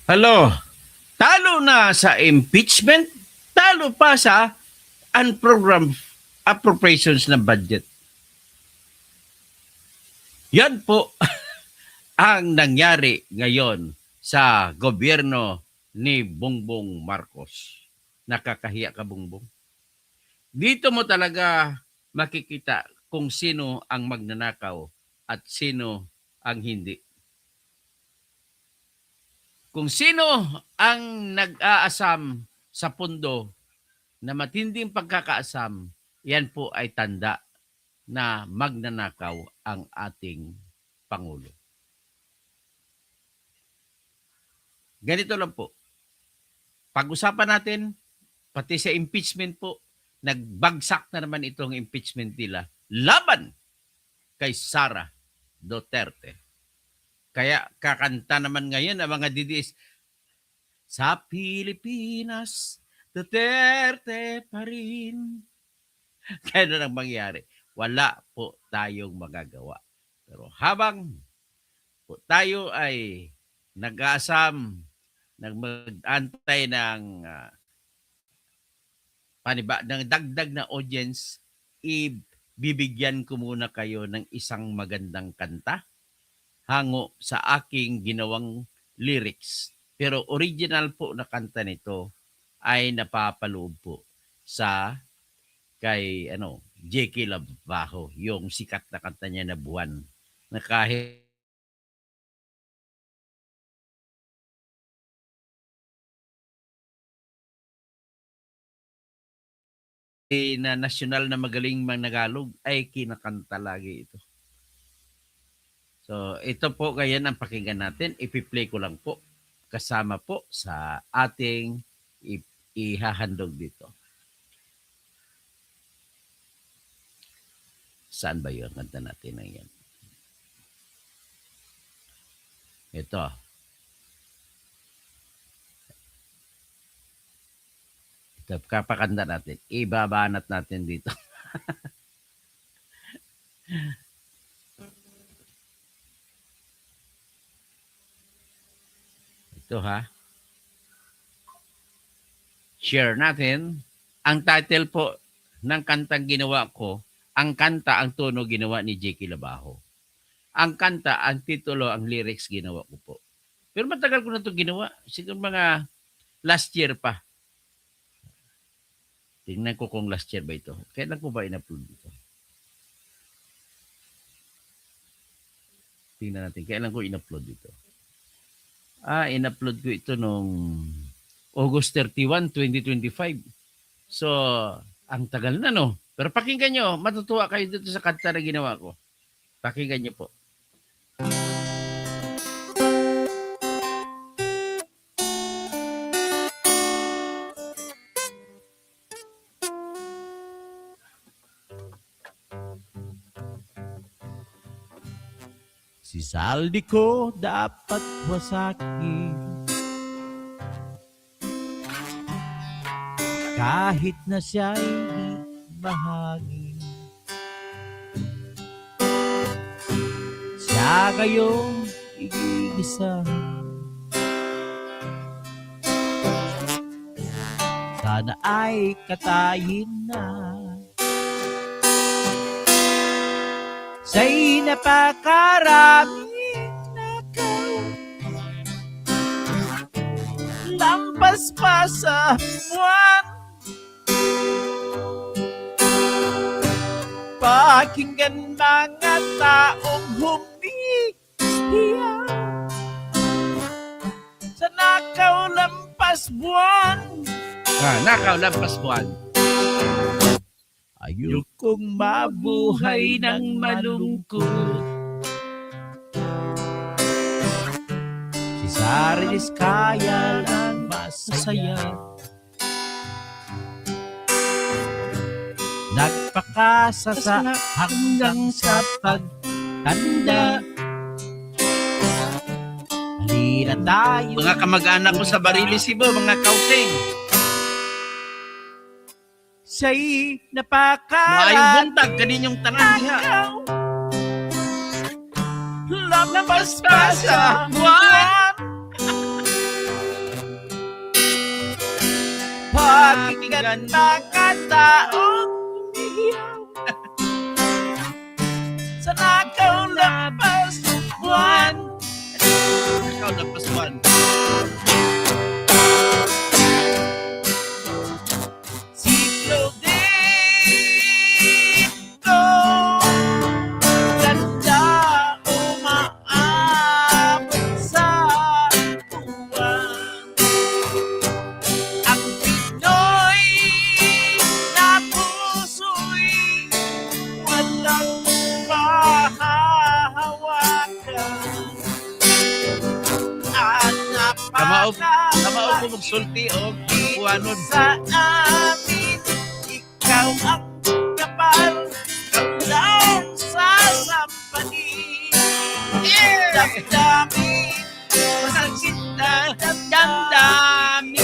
Hello, talo na sa impeachment, talo pa sa unprogrammed appropriations ng budget. Yan po ang nangyari ngayon sa gobyerno ni Bongbong Marcos. Nakakahiya ka, Bongbong. Dito mo talaga makikita kung sino ang magnanakaw at sino ang hindi. Kung sino ang nag-aasam sa pundo na matinding pagkakaasam, yan po ay tanda na magnanakaw ang ating Pangulo. Ganito lang po. Pag-usapan natin, pati sa impeachment po, nagbagsak na naman itong impeachment nila laban kay Sara Duterte. Kaya kakanta naman ngayon ang mga DDS, sa Pilipinas, Duterte pa rin. Kaya na lang mangyari. Wala po tayong magagawa. Pero habang po tayo ay nag-aasam, nag-antay ng ng dagdag na audience, ibibigyan ko muna kayo ng isang magandang kanta hango sa aking ginawang lyrics. Pero original po na kanta nito ay napapaloob po sa kay J.K. Labajo, yung sikat na kanta niya na Buwan, na kahit na nasyonal na magaling managalog ay kinakanta lagi ito. So, ito po ngayon ang pakinggan natin. Ipi-play ko lang po kasama po sa ating ihahandog dito. Saan ba yun? Kanta natin na yan. Ito. Ito, kapakanta natin. Ibabanat natin dito. Ito ha. Share natin. Ang title po ng kantang ginawa ko, ang kanta, ang tono ginawa ni J.K. Labajo. Ang kanta, ang titulo, ang lyrics ginawa ko po. Pero matagal ko na ito ginawa. Siguro mga last year pa. Tingnan ko kung last year ba ito. Kailan ko ba in-upload ito? Tingnan natin. Kailan ko in-upload ito? In-upload ko ito noong August 31, 2025. So, ang tagal na, no? Pero pakinggan nyo, matutuwa kayo dito sa kanta na ginawa ko. Pakinggan nyo po. Si Saldi ko dapat wasakin, kahit na siya'y bahagi. Siya kayong igigisa. Sana ay katayin na. Sa'y napakaraming nakaw, lampas pa sa buwan. Pakinggan mga taong humihiya sa nakaw lampas buwan. Nakaw lampas buwan. Ayokong mabuhay ng malungkot. Si Sara Diskaya lang masaya. Nagpakasa sa hanggang sa pagtanda. Halina tayo. Mga kamag-anak ko sa Barili, Cebu, mga kausing. Siya'y napakarami. Maayong buntag, kaninyong tanan diha. Lampas pa sa buwan. Pakinggan mga taong umiiyak sa nakaw lampas buwan. Nakaw lampas buwan. Siklo dito, ganda umaabot sa buwan. Ang Pinoy na puso'y walang mahahawakan. At Kamaog napaka ko magsulti o buwanon. sa amin, ikaw ang kapal, kaulang sa sampalin. Damdamin, masakit na damdamin.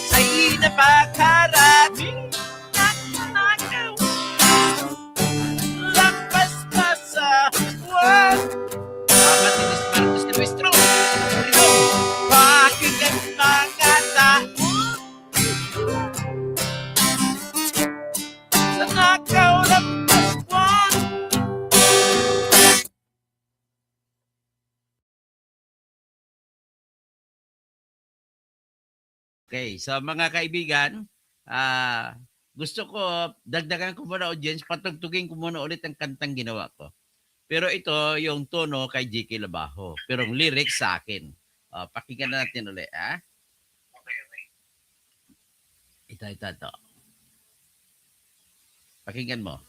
Sa'y napakarating nagnakaw, lampas pa sa buwan. Salamat ni Miss Marcos de Nuestro. Pakinggan mga tao sa nakaw lampas buwan. Okay, so mga kaibigan, gusto ko, dagdagan ko muna audience, patugtugin ko muna ulit ang kantang ginawa ko. Pero ito, yung tono kay J.K. Labajo. Pero ang lyrics sa akin. Pakinggan natin ulit, ha? Ito. Pakinggan mo.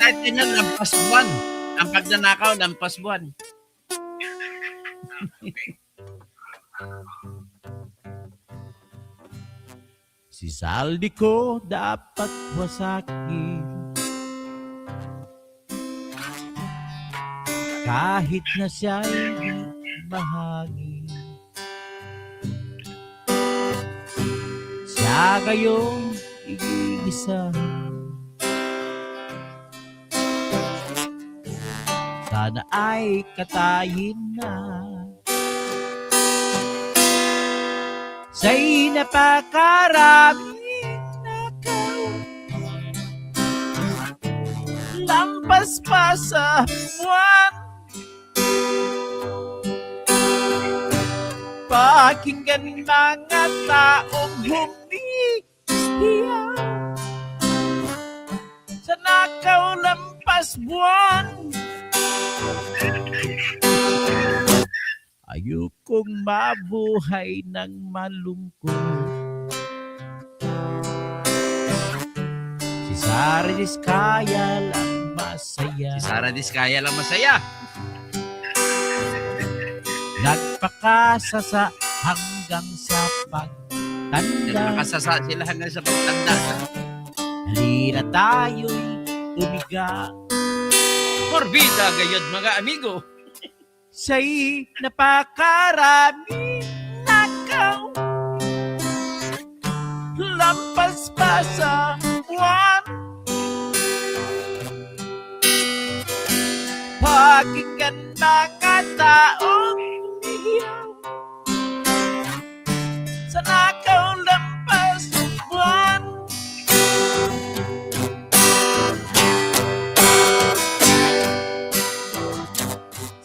Title na, Lampas Buwan. Ang pagnanakaw, Lampas Buwan. Si Saldi ko dapat wasakin, kahit na siya'y bahagi. Siya gayong igigisa, sana ay katayin na. Sa'y napakaraming nakaw, lampas pa sa buwan. Pakinggan mga taong humihiyak sa nakaw lampas buwan. Ayokong mabuhay ng malungkot. Si Sara Diskaya lang masaya. Si Sara Diskaya lang masaya. Nagpakasasa hanggang sa pagtanda. Nagpakasasa sila hanggang sa pagtanda. Halina tayo'y umiga. Morbida gayod mga amigo. Sa'y napakaraming nakaw, lampas pa sa buwan. Pakinggan mga taong umiiyak sa nakaw lampas buwan.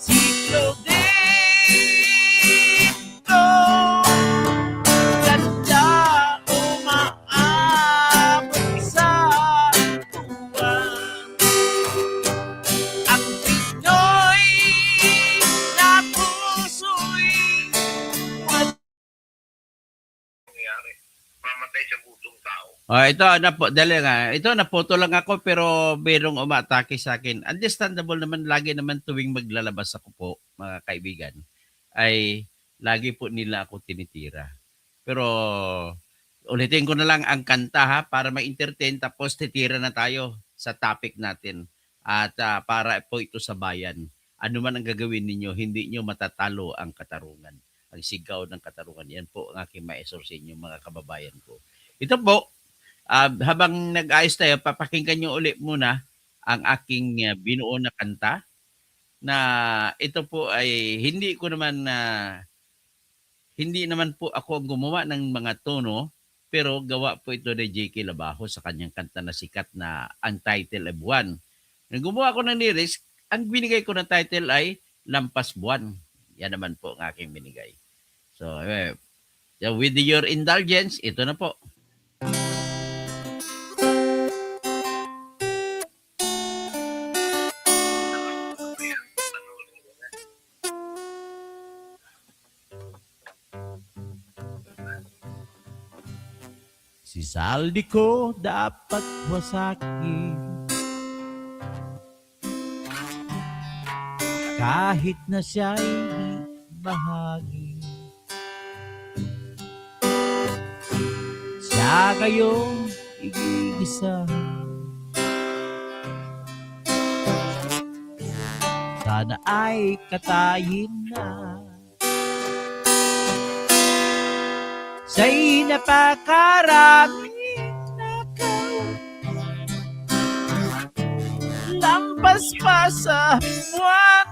Siklo dito, ganda umaabot sa buwan. Ang Pinoy na puso'y mamatay sa gustong tao. Ito, dali nga. Ito, napoto lang ako pero merong umatake sa akin. Understandable naman, lagi naman tuwing maglalabas ako po, mga kaibigan, ay lagi po nila ako tinitira. Pero ulitin ko na lang ang kanta ha, para ma-entertain, tapos titira na tayo sa topic natin. At para po ito sa bayan. Ano man ang gagawin ninyo, hindi nyo matatalo ang katarungan. Ang sigaw ng katarungan. Yan po ang aking maesor sa inyo, mga kababayan ko. Ito po, habang nag-ayos tayo, papakinggan nyo ulit muna ang aking binuo na kanta na ito po ay hindi naman po ako ang gumawa ng mga tono, pero gawa po ito ni J.K. Labajo sa kanyang kanta na sikat na Ang Title ay Buwan. Nung gumawa ko ng lyrics, ang binigay ko na title ay Lampas Buwan. Yan naman po ang aking binigay. So, with your indulgence, ito na po. Si saldi ko dapat wasakin kahit na siya'y bahagi. Siya kayong igigisa. Sana ay katayin na. Sa'y napakaraming nakaw, lampas pa sa buwan.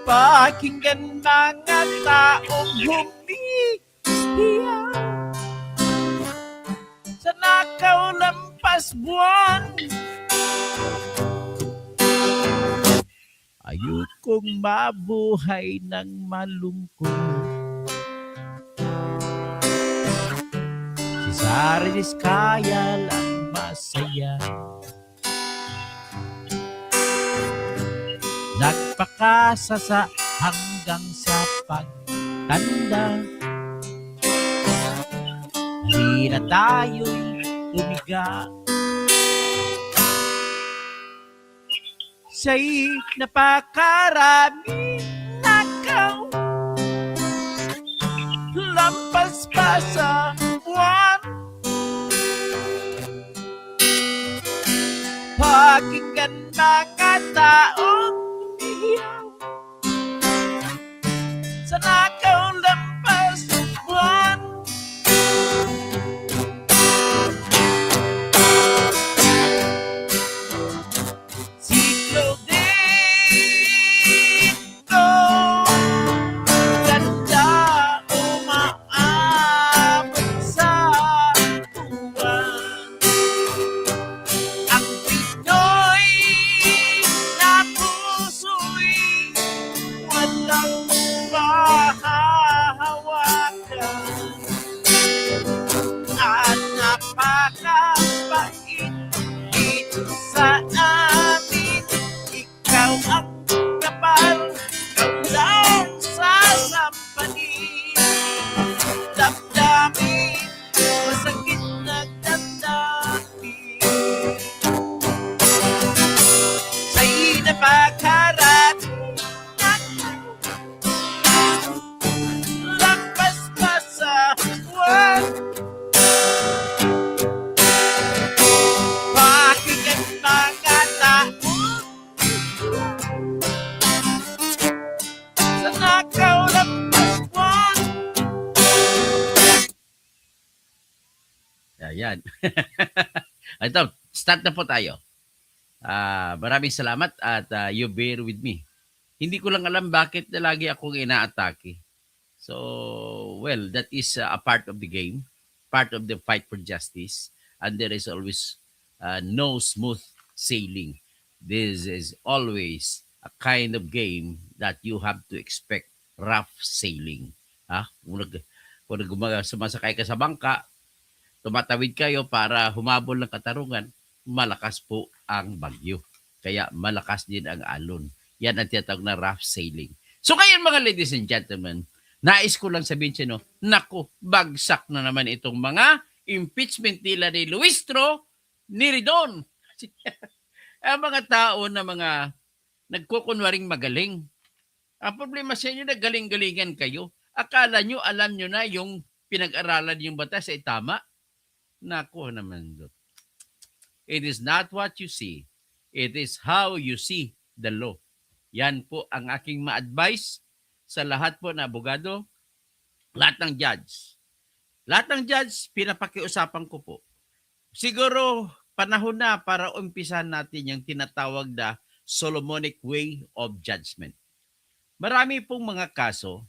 Pakinggan mga taong humihiya sa nakaw lampas buwan. Ayokong mabuhay ng malungkot. Si Saris kaya lang masaya. Nagpakasasa hanggang sa pagtanda. Di na tayo'y tumiga. Siya'y napakaraming nakaw, lampas pa sa buwan. Pakinggan mga taong umiiyak sa nakaw lampas buwan. Ayan. Ito, start na po tayo. Maraming salamat at you bear with me. Hindi ko lang alam bakit na lagi akong inaatake. So, well, that is a part of the game, part of the fight for justice, and there is always no smooth sailing. This is always a kind of game that you have to expect rough sailing. Kung sumasakay ka sa bangka, tumatawid kayo para humabol ng katarungan, malakas po ang bagyo. Kaya malakas din ang alon. Yan ang tinatawag na rough sailing. So ngayon mga ladies and gentlemen, nais ko lang sabihin sa inyo, naku, bagsak na naman itong mga impeachment nila ni Luistro ni Ridon. Ang mga tao na mga nagkukunwaring magaling. Ang problema sa inyo, nagaling-galingan kayo. Akala nyo, alam nyo na yung pinag-aralan yung batas ay tama. Nako naman. It is not what you see. It is how you see the law. Yan po ang aking ma-advise sa lahat po na abogado, lahat ng judge. Lahat ng judge, pinapakiusapan ko po. Siguro, panahon na para umpisahan natin yung tinatawag na Solomonic Way of Judgment. Marami pong mga kaso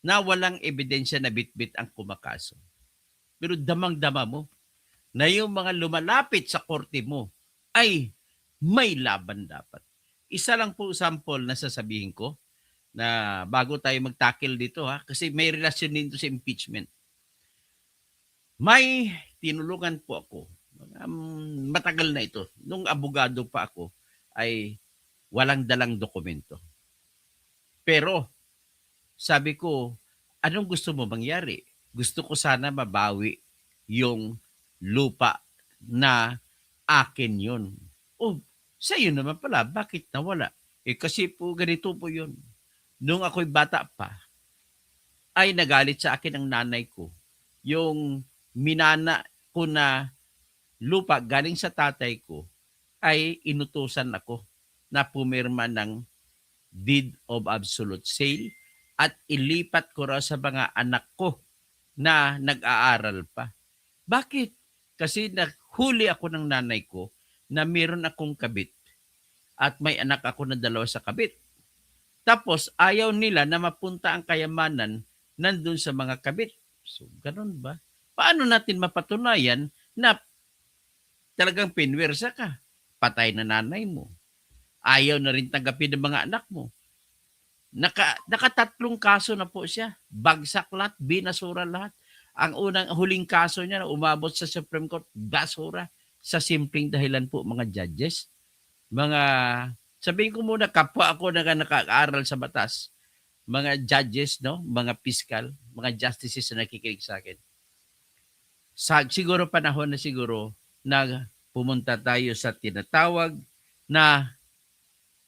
na walang ebidensya na bitbit ang kumakaso. Pero damang-dama mo na yung mga lumalapit sa korte mo ay may laban dapat. Isa lang po sample na sasabihin ko na bago tayo mag-tackle dito kasi may relasyon din ito sa impeachment. May tinulungan po ako, matagal na ito, nung abogado pa ako ay walang dalang dokumento. Pero sabi ko, anong gusto mo mangyari? Gusto ko sana mabawi yung lupa na akin yun. Oh, sa'yo naman pala, bakit nawala? Kasi po ganito po yun. Nung ako'y bata pa, ay nagalit sa akin ang nanay ko. Yung minana ko na lupa galing sa tatay ko, ay inutusan ako na pumirma ng deed of absolute sale at ilipat ko raw sa mga anak ko na nag-aaral pa. Bakit? Kasi nahuli ako ng nanay ko na meron akong kabit at may anak ako na 2 sa kabit. Tapos ayaw nila na mapunta ang kayamanan nandun sa mga kabit. So, ganun ba? Paano natin mapatunayan na talagang pinwersa ka? Patay na nanay mo. Ayaw na rin tanggapin ng mga anak mo. Nakatatlong kaso na po siya. Bagsak lahat, binasura lahat. Ang huling kaso niya na umabot sa Supreme Court, basura. Sa simpleng dahilan po mga judges. Sabihin ko muna, kapwa ako na nakaaral sa batas. Mga judges, no? Mga piskal, mga justices na nakikinig sa akin. Siguro panahon na siguro na pumunta tayo sa tinatawag na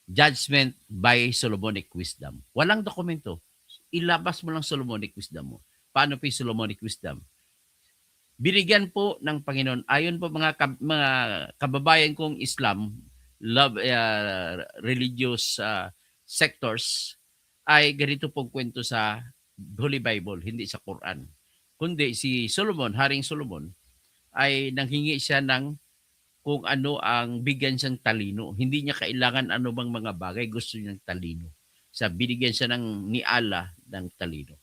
judgment by Solomonic wisdom. Walang dokumento. Ilabas mo lang Solomonic wisdom mo. Paano po yung Solomonic wisdom? Binigyan po ng Panginoon, ayon po mga kababayan kong Islam, religious sectors, ay ganito pong kwento sa Holy Bible, hindi sa Quran. Kundi si Solomon, Haring Solomon, ay nanghingi siya ng kung ano ang bigyan siyang talino. Hindi niya kailangan ano bang mga bagay, gusto niyang talino. Binigyan siya ni Allah ng talino.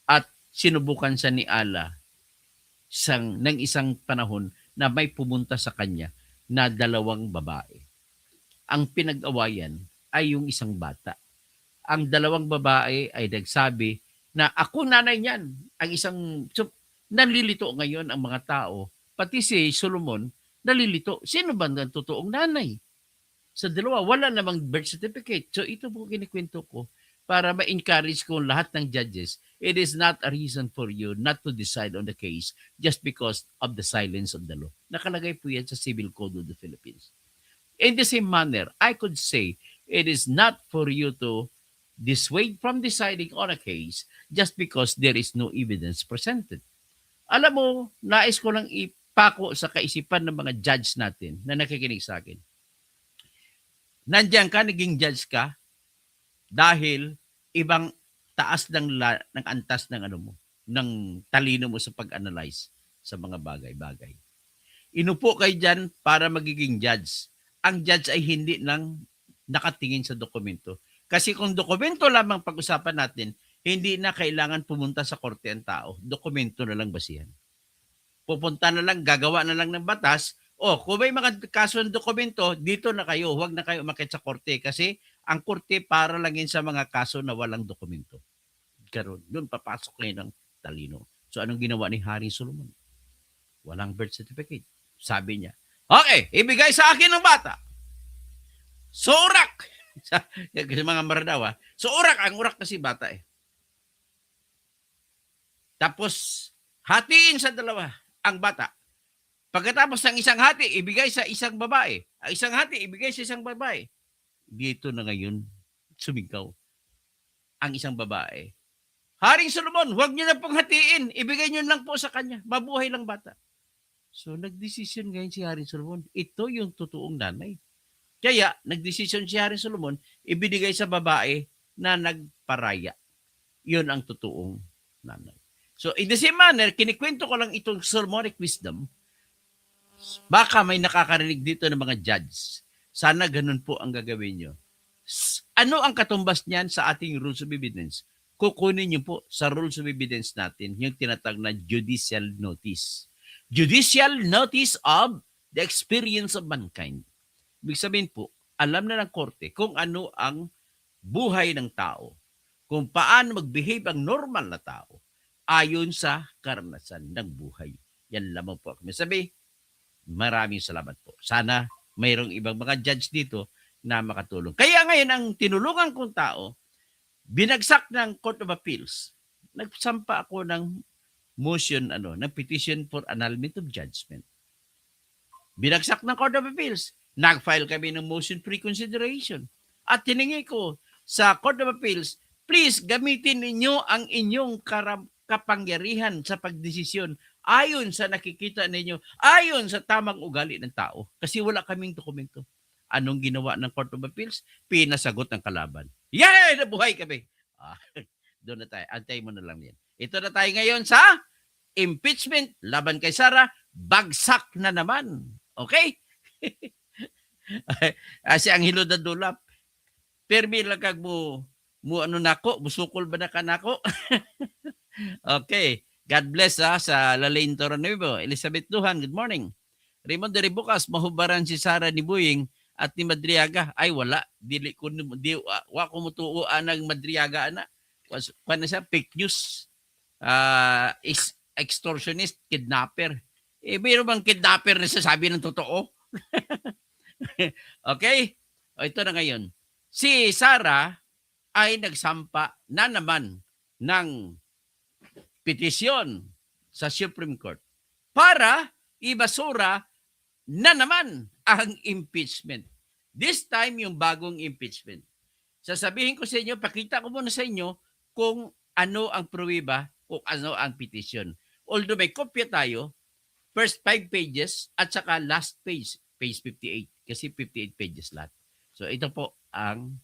At sinubukan siya ni Allah ng isang panahon na may pumunta sa kanya na 2 babae. Ang pinag-awayan ay yung isang bata. Ang 2 babae ay nagsabi na ako nanay niyan. Nalilito ngayon ang mga tao, pati si Solomon, nalilito. Sino ba ang totoong nanay? Sa dalawa, wala namang birth certificate. So ito po kinikwento ko para ma-encourage ko lahat ng judges. It is not a reason for you not to decide on the case just because of the silence of the law. Nakalagay po yan sa Civil Code of the Philippines. In the same manner, I could say it is not for you to dissuade from deciding on a case just because there is no evidence presented. Alam mo, nais ko lang ipako sa kaisipan ng mga judge natin na nakikinig sa akin. Nandiyan ka, naging judge ka dahil ibang taas ng antas ng ng talino mo sa pag-analyze sa mga bagay-bagay. Inupo kayo dyan para magiging judge. Ang judge ay hindi lang nakatingin sa dokumento. Kasi kung dokumento lamang pag-usapan natin, hindi na kailangan pumunta sa korte ang tao. Dokumento na lang basihan. Pupunta na lang, gagawa na lang ng batas. Kung may mga kaso ng dokumento, dito na kayo. Huwag na kayo umakyat sa korte kasi ang korte para lang yun sa mga kaso na walang dokumento. Karon, doon papasok ngayon ng talino. So anong ginawa ni Haring Solomon? Walang birth certificate. Sabi niya, okay, ibigay sa akin ng bata. Surak! Kasi mga maradaw So ang urak kasi bata Tapos, hatiin sa 2 ang bata. Pagkatapos ng isang hati, ibigay sa isang babae. Ang isang hati, ibigay sa isang babae. Dito na ngayon, sumigaw ang isang babae. Haring Solomon, huwag niyo na pong hatiin. Ibigay niyo lang po sa kanya. Mabuhay lang bata. So, nagdesisyon ngayon si Haring Solomon. Ito yung totoong nanay. Kaya, nagdesisyon si Haring Solomon, ibinigay sa babae na nagparaya. Yun ang totoong nanay. So, in the same manner, kinikwento ko lang itong Solomonic wisdom Baka may nakakarinig dito ng mga judge. Sana ganun po ang gagawin nyo. Ano ang katumbas niyan sa ating rules of evidence? Kukunin nyo po sa rules of evidence natin yung tinatag na judicial notice. Judicial notice of the experience of mankind. Ibig sabihin po, alam na ng korte kung ano ang buhay ng tao, kung paano mag-behave ang normal na tao ayon sa karanasan ng buhay. Yan lamang po. Sabi, maraming salamat po. Sana mayroong ibang mga judge dito na makatulong. Kaya ngayon, ang tinulungan kong tao, binagsak ng Court of Appeals. Nagsampa ako ng motion, ng petition for annulment of judgment. Binagsak ng Court of Appeals. Nag-file kami ng motion pre-consideration. At tiningi ko sa Court of Appeals, please gamitin ninyo ang inyong kapangyarihan sa pagdesisyon ayon sa nakikita ninyo, ayon sa tamang ugali ng tao. Kasi wala kaming dokumento. Anong ginawa ng Court of Appeals? Pinasagot ng kalaban. Yay! Nabuhay kami! Doon na tayo. Antay mo na lang yan. Ito na tayo ngayon sa impeachment laban kay Sara. Bagsak na naman. Okay? Kasi ang hilod na dulap. Permi lang kag mo nako, musukol ba na ka nako? Okay. God bless sa Lalain Toranuevo. Elizabeth Duhan, good morning. Raymond de Ribucas, mahubaran si Sara ni Buying at ni Madriaga. Ay wala, wa ko mutuuan ng Madriaga ana. Kuan siya fake news. Extortionist, kidnapper. Mayroon bang kidnapper na sasabi ng totoo? Okay? Ito na ngayon. Si Sara ay nagsampa na naman ng petisyon sa Supreme Court para ibasura na naman ang impeachment. This time, yung bagong impeachment. Sasabihin ko sa inyo, pakita ko muna sa inyo kung ano ang pruweba, kung ano ang petisyon. Although may kopya tayo, first 5 pages at saka last page, page 58. Kasi 58 pages lahat. So ito po ang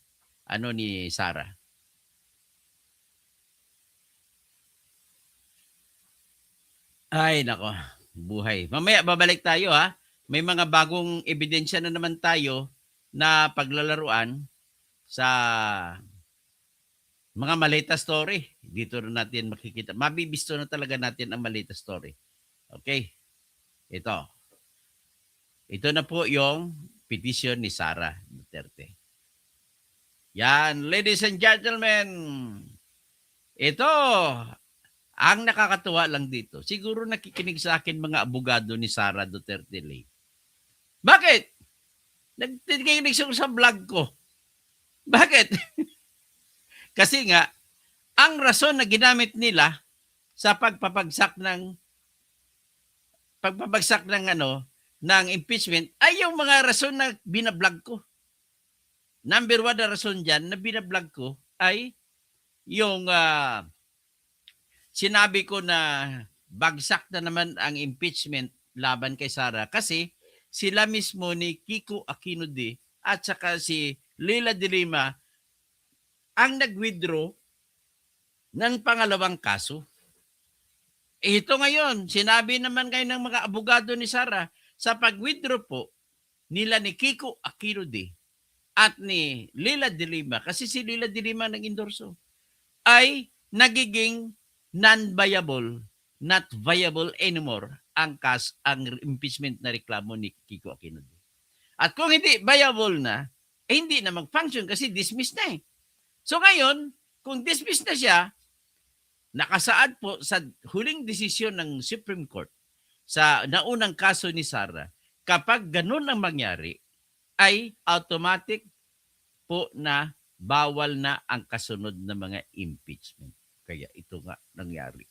ni Sara. Ay, nako. Buhay. Mamaya babalik tayo ha. May mga bagong ebidensya na naman tayo na paglalaruan sa mga maleta story. Dito na natin makikita. Mabibisto na talaga natin ang maleta story. Okay. Ito. Ito na po yung petition ni Sara Duterte. Yan, ladies and gentlemen. Ito, ang nakakatuwa lang dito, siguro nakikinig sa akin mga abogado ni Sara Duterte Lay. Bakit? Nagkikinig sa vlog ko. Bakit? Kasi nga, ang rason na ginamit nila sa pagpapagsak ng ng impeachment ay yung mga rason na binablog ko. Number 1 na rason dyan na binablog ko ay yung sinabi ko na bagsak na naman ang impeachment laban kay Sara kasi sila mismo ni Kiko Aquino D at saka si Leila de Lima ang nag-withdraw ng pangalawang kaso. Ito ngayon, sinabi naman kayo ng mga abogado ni Sara sa pag-withdraw po nila ni Kiko Aquino D at ni Leila de Lima, kasi si Leila de Lima nag-endorso, ay nagiging non-viable, not viable anymore ang impeachment na reklamo ni Kiko Aquino. At kung hindi viable na, hindi na mag-function kasi dismiss na eh. So ngayon, kung dismiss na siya, nakasaad po sa huling desisyon ng Supreme Court sa naunang kaso ni Sara, kapag ganun ang mangyari, ay automatic po na bawal na ang kasunod na mga impeachment. Kaya ito nga nangyari.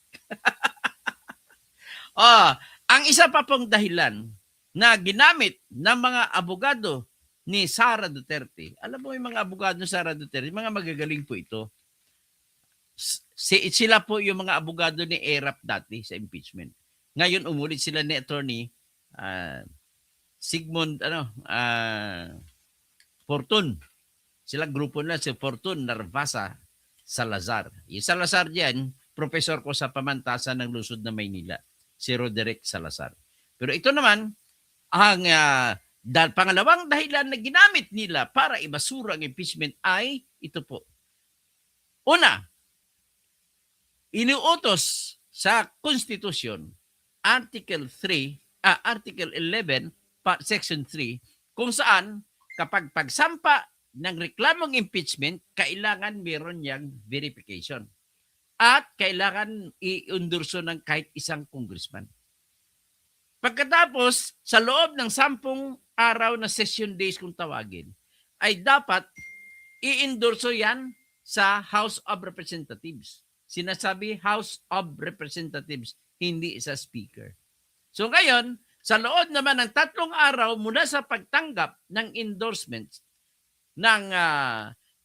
Ang isa pa pong dahilan na ginamit ng mga abogado ni Sara Duterte, alam mo yung mga abogado ni Sara Duterte, mga magagaling po ito. Sila po yung mga abogado ni ERAP dati sa impeachment. Ngayon umulit sila ni attorney Sigmund Fortun. Sila grupo nila si Fortun Narvasa Salazar. Yung Salazar diyan, professor ko sa pamantasan ng lungsod ng Maynila, si Roderick Salazar. Pero ito naman, Ang pangalawang dahilan na ginamit nila para ibasura ang impeachment ay ito po. Una, inuutos sa Constitution, Article 11, Section 3, kung saan kapag pagsampa ng reklamong impeachment, kailangan meron niyang verification. At kailangan i-endorso ng kahit isang congressman. Pagkatapos, sa loob ng 10 araw na session days kung tawagin, ay dapat i-endorso yan sa House of Representatives. Sinasabi House of Representatives, hindi sa Speaker. So ngayon, sa loob naman ng 3 araw mula sa pagtanggap ng endorsements ng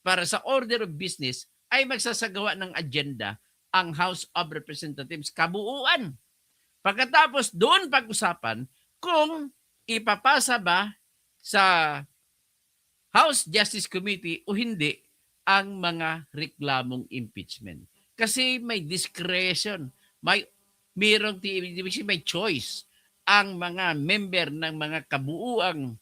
para sa order of business, ay magsasagawa ng agenda ang House of Representatives kabuuan. Pagkatapos doon pag-usapan kung ipapasa ba sa House Justice Committee o hindi ang mga reklamong impeachment. Kasi may discretion, may choice ang mga member ng mga kabuuang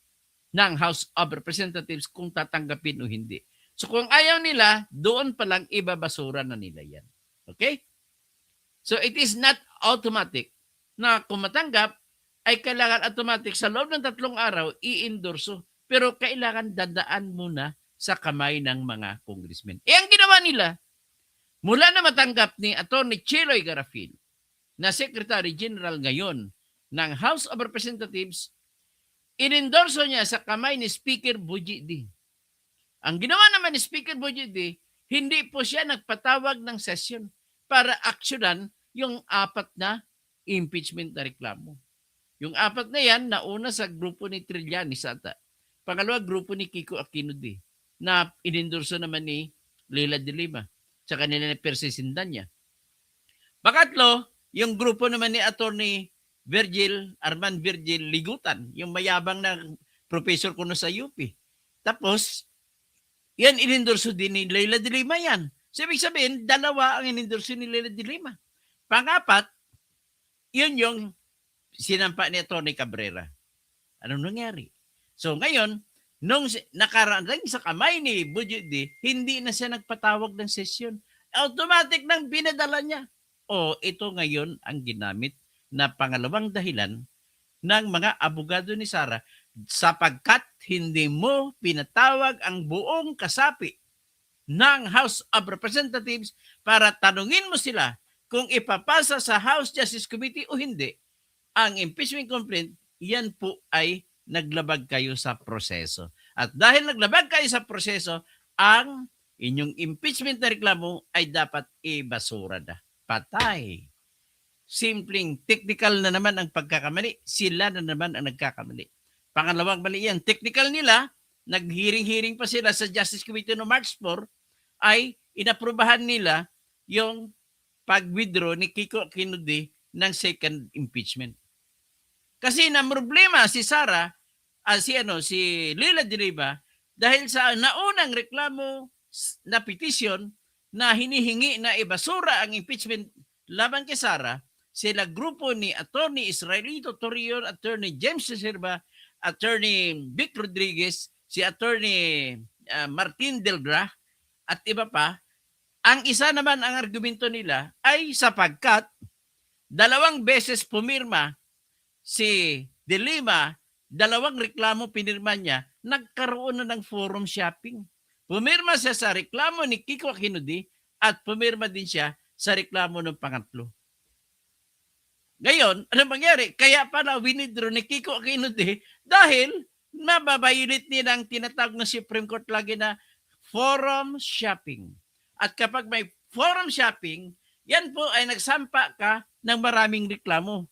ng House of Representatives kung tatanggapin o hindi. So kung ayaw nila, doon pa lang ibabasura na nila yan. Okay? So it is not automatic na kung matanggap, ay kailangan automatic sa loob ng 3 araw i-endorso. Pero kailangan dadaan muna sa kamay ng mga congressmen. Ang ginawa nila, mula na matanggap ni Atty. Chiloy Garafil, na Secretary General ngayon ng House of Representatives, inendorso niya sa kamay ni Speaker Bujidi. Ang ginawa naman ni Speaker Bujidi, hindi po siya nagpatawag ng session para aksyonan yung 4 na impeachment na reklamo. Yung 4 na yan, nauna sa grupo ni Trillanes ata. Pangalawa, grupo ni Kiko Aquino na inendorso naman ni Leila de Lima sa kanila na Persisindanya. Pangatlo, yung grupo naman ni Attorney Arman Virgil Ligutan, yung mayabang na professor kuno sa UP. Tapos, yan inendorso din ni Leila de Lima yan. So, ibig sabihin, 2 ang inendorso ni Leila de Lima. Pangapat, yun yung sinampa ni Tony Cabrera. Anong nangyari? So ngayon, nung nakarating sa kamay ni Bujidi, hindi na siya nagpatawag ng session. Automatic nang binadala niya. O ito ngayon ang ginamit na pangalawang dahilan ng mga abogado ni Sara sapagkat hindi mo pinatawag ang buong kasapi ng House of Representatives para tanungin mo sila kung ipapasa sa House Justice Committee o hindi, ang impeachment complaint, yan po ay naglabag kayo sa proseso. At dahil naglabag kayo sa proseso, ang inyong impeachment na reklamo ay dapat ibasura na. Patay. Simpleng technical na naman ang pagkakamali. Sila na naman ang nagkakamali. Pangalawang mali yan. Technical nila, naghiring-hiring pa sila sa Justice Committee no March 4, ay inaprubahan nila yung pag-withdraw ni Kiko Aquino ng second impeachment. Kasi na problema si Sara, si Leila de Lima, dahil sa naunang reklamo na petition na hinihingi na ibasura ang impeachment laban kay Sara, sila grupo ni Attorney Israelito Torreon, Attorney James Serba, Attorney Vic Rodriguez, si Attorney Martin Delgra, at iba pa. Ang isa naman ang argumento nila ay sapagkat 2 beses pumirma si De Lima, 2 reklamo pinirma niya, nagkaroon na ng forum shopping. Pumirma siya sa reklamo ni Kiko Aquino at pumirma din siya sa reklamo ng pangatlo. Ngayon, ano mangyari? Kaya pala winidraw ni Kiko Aquino dahil mababayulit niya ang tinatawag ng Supreme Court lagi na forum shopping. At kapag may forum shopping, yan po ay nagsampa ka ng maraming reklamo.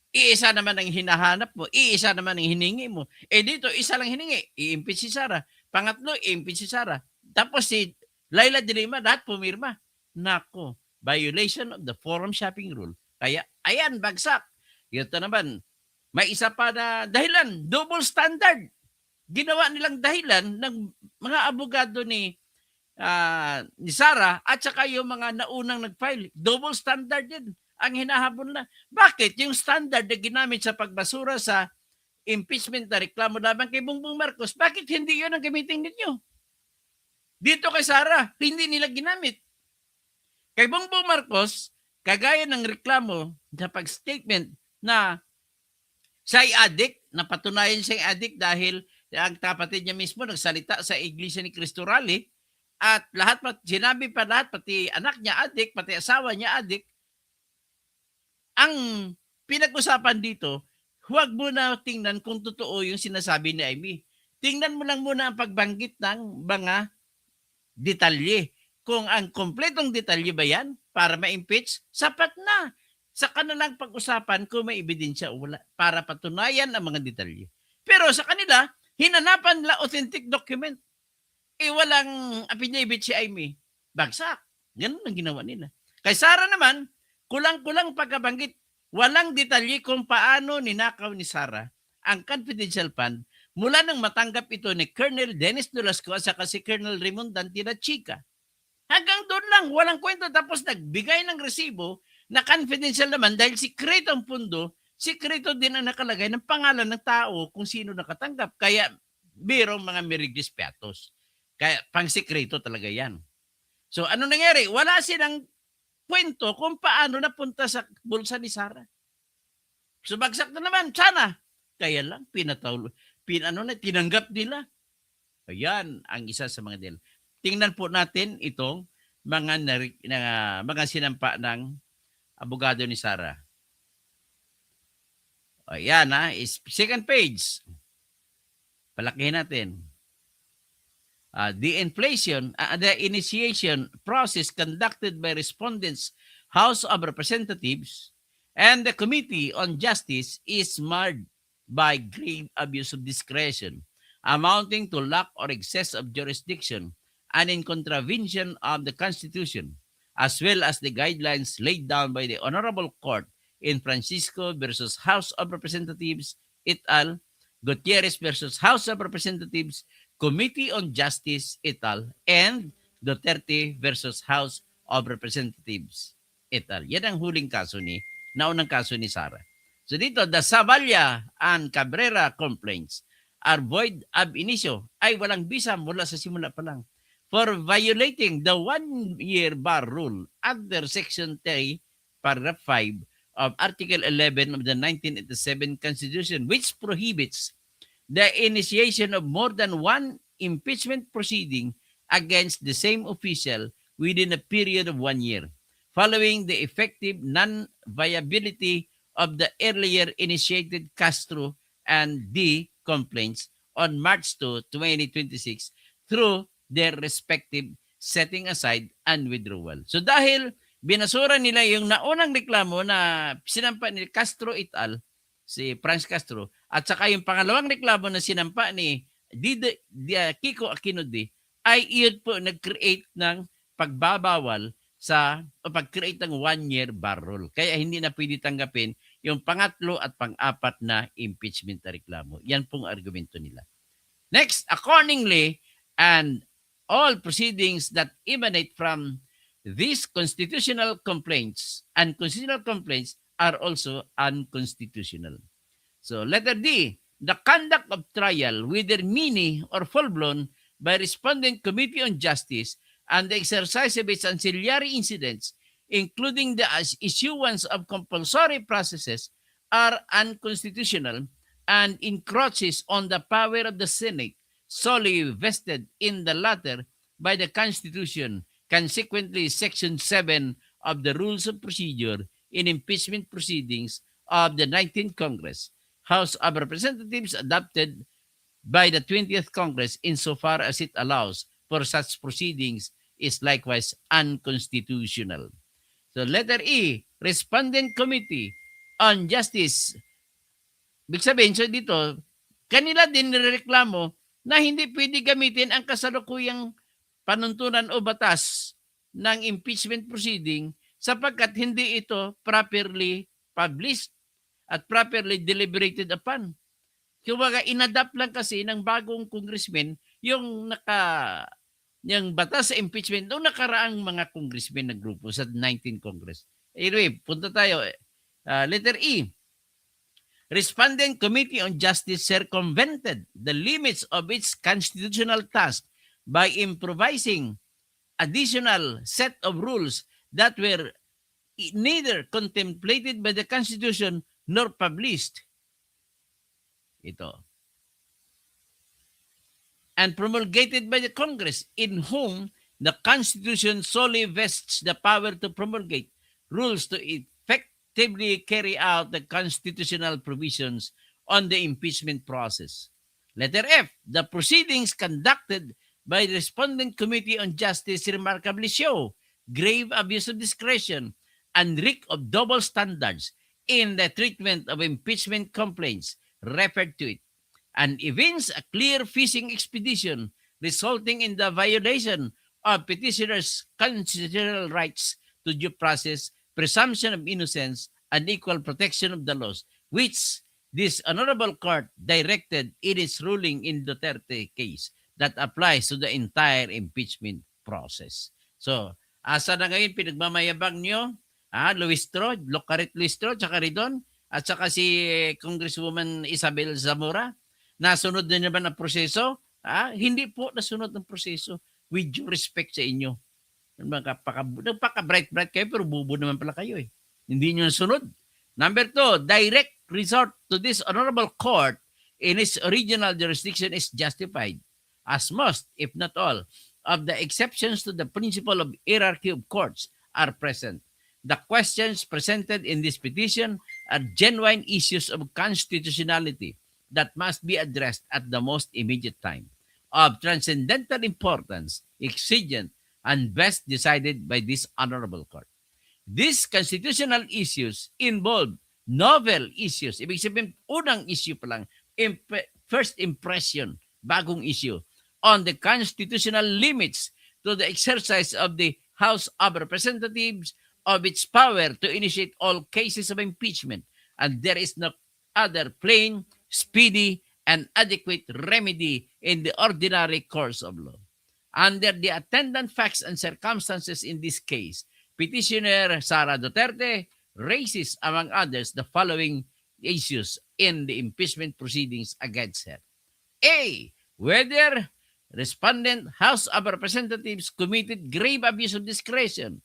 Iisa naman ang hinahanap mo, iisa naman ang hiningi mo. Dito, isa lang hiningi, i-impeach si Sara. Pangatlo, i-impeach si Sara. Tapos si Leila de Lima, lahat pumirma. Nako, violation of the forum shopping rule. Kaya, ayan, bagsak. Ito naman, may isa pa na dahilan, double standard. Ginawa nilang dahilan ng mga abogado ni Sara at saka yung mga naunang nag-file. Double standard din ang hinahabol na. Bakit? Yung standard na ginamit sa pagbasura sa impeachment na reklamo laban kay Bongbong Marcos, bakit hindi yun ang gamitin ninyo? Dito kay Sara, hindi nila ginamit. Kay Bongbong Marcos, kagaya ng reklamo na pag-statement na siya'y addict, napatunayan siya'y addict dahil ang kapatid niya mismo nagsalita sa Iglesia ni Cristo Rally at lahat, sinabi pa lahat, pati anak niya addict, pati asawa niya addict. Ang pinag-usapan dito, huwag mo na tingnan kung totoo yung sinasabi ni Amy. Tingnan mo lang muna ang pagbanggit ng mga detalye. Kung ang kompletong detalye ba yan para ma-impeach, sapat na. Saka na lang pag-usapan kung may ebidensya o wala para patunayan ang mga detalye. Pero sa kanila, hinanapan nila authentic document. Walang affidavit si Amy. Bagsak. Ganun ang ginawa nila. Kay Sara naman, kulang-kulang pagkabanggit. Walang detalye kung paano ninakaw ni Sara ang confidential fund mula nang matanggap ito ni Colonel Dennis Nolasco at saka si Colonel Raymond Dantila Chica. Hanggang doon lang, walang kwento. Tapos nagbigay ng resibo na confidential naman dahil sikreto ang pundo, sikreto din ang nakalagay ng pangalan ng tao kung sino nakatanggap. Kaya birong mga Merigis Piatos. Kaya pang-sikreto talaga yan. So ano nangyari? Wala silang kwento kung paano napunta sa bulsa ni Sara. Subagsak na naman, sana. Kaya lang, tinanggap nila. Ayan ang isa sa mga deal. Tingnan po natin itong mga sinampa ng abogado ni Sara. Ayan is second page. Palakihin natin. The initiation process conducted by respondents House of Representatives and the Committee on Justice is marred by grave abuse of discretion, amounting to lack or excess of jurisdiction and in contravention of the Constitution, as well as the guidelines laid down by the Honorable Court in Francisco versus House of Representatives et al., Gutierrez versus House of Representatives, Committee on Justice et al., and Duterte versus House of Representatives et al. Yan ang huling kaso naunang kaso ni Sara. So dito, the Zavalla and Cabrera complaints are void ab initio, ay walang bisa mula sa simula pa lang, for violating the 1-year bar rule under Section 3, Paragraph 5 of Article 11 of the 1987 Constitution, which prohibits the initiation of more than one impeachment proceeding against the same official within a period of 1 year, following the effective non-viability of the earlier initiated Castro and D complaints on March 2, 2026 through their respective setting aside and withdrawal. So dahil binasura nila yung naunang reklamo na sinampa ni Castro et al., si Franz Castro, at saka yung pangalawang reklamo na sinampa ni Kiko Aquino D, ay iyon po nag-create ng pagbabawal pag-create ng 1-year bar rule. Kaya hindi na pwede tanggapin yung pangatlo at pang-apat na impeachment na reklamo. Yan pong argumento nila. Next, accordingly, and all proceedings that emanate from these constitutional complaints and constitutional complaints are also unconstitutional. So letter D, the conduct of trial, whether mini or full-blown, by respondent Committee on Justice and the exercise of its ancillary incidents, including the issuance of compulsory processes, are unconstitutional and encroaches on the power of the Senate solely vested in the latter by the Constitution. Consequently, Section 7 of the Rules of Procedure in Impeachment Proceedings of the 19th Congress, House of Representatives, adopted by the 20th Congress insofar as it allows for such proceedings, is likewise unconstitutional. So letter E, Respondent Committee on Justice. Ibig sabihin, so dito, kanila din nireklamo na hindi pwede gamitin ang kasalukuyang panuntunan o batas ng impeachment proceeding sapagkat hindi ito properly published at properly deliberated upon. Kumbaga, inadapt lang kasi ng bagong congressman yung batas sa impeachment noong nakaraang mga congressman na grupo sa 19th Congress. Anyway, punta tayo. Letter E. Respondent Committee on Justice circumvented the limits of its constitutional task by improvising additional set of rules that were neither contemplated by the Constitution nor published. Ito. And promulgated by the Congress, in whom the Constitution solely vests the power to promulgate rules to effectively carry out the constitutional provisions on the impeachment process. Letter F. The proceedings conducted by the Respondent Committee on Justice remarkably show grave abuse of discretion and reek of double standards in the treatment of impeachment complaints referred to it, and evince a clear fishing expedition resulting in the violation of petitioners' constitutional rights to due process, presumption of innocence, and equal protection of the laws, which this honorable court directed in its ruling in Duterte case that applies to the entire impeachment process. So, asa na ngayon pinagmamayabang nyo, Luistro, Locarit Luistro, tsaka Ridon, at saka si Congresswoman Isabel Zamora, nasunod na naman ang proseso? Hindi po nasunod ang proseso. With due respect sa inyo. Nagpaka-bright-bright kayo pero bubo naman pala kayo eh. Hindi nyo nasunod. Number 2, direct resort to this honorable court in its original jurisdiction is justified, as most, if not all, of the exceptions to the principle of hierarchy of courts are present. The questions presented in this petition are genuine issues of constitutionality that must be addressed at the most immediate time, of transcendental importance, exigent, and best decided by this honorable court. These constitutional issues involve novel issues. Ibig sabihin, unang issue pa lang, first impression, bagong issue, on the constitutional limits to the exercise of the House of Representatives of its power to initiate all cases of impeachment, and there is no other plain, speedy, and adequate remedy in the ordinary course of law. Under the attendant facts and circumstances in this case, Petitioner Sara Duterte raises, among others, the following issues in the impeachment proceedings against her. A. Whether respondent House of Representatives committed grave abuse of discretion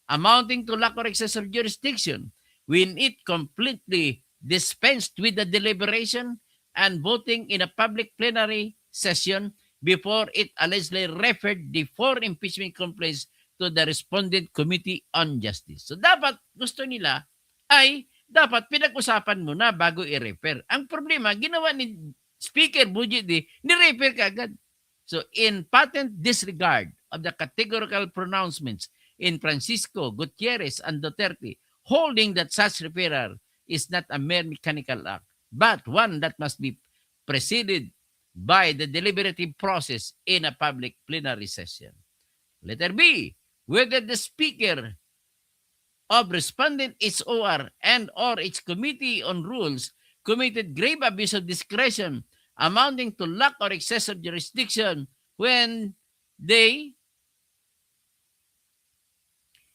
amounting to lack or excess of jurisdiction when it completely dispensed with the deliberation and voting in a public plenary session before it allegedly referred the four impeachment complaints to the Respondent Committee on Justice. So dapat gusto nila ay dapat pinag-usapan muna bago i-refer. Ang problema, ginawa ni Speaker Bujidi, ni-refer ka agad. So in patent disregard of the categorical pronouncements in Francisco, Gutierrez, and Duterte, holding that such referral is not a mere mechanical act, but one that must be preceded by the deliberative process in a public plenary session. Letter B, whether the Speaker of Respondent SOR and or its Committee on Rules committed grave abuse of discretion amounting to lack or excess of jurisdiction when they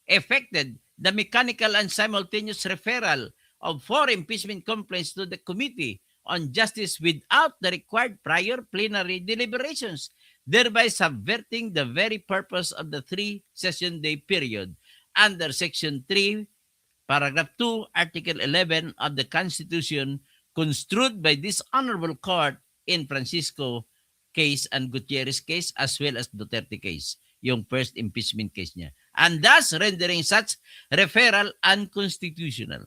effected the mechanical and simultaneous referral of four impeachment complaints to the Committee on Justice without the required prior plenary deliberations, thereby subverting the very purpose of the 3-session day period under Section 3, Paragraph 2, Article 11 of the Constitution, construed by this Honorable Court in Francisco case and Gutierrez case as well as Duterte case, yung first impeachment case niya, and thus rendering such referral unconstitutional.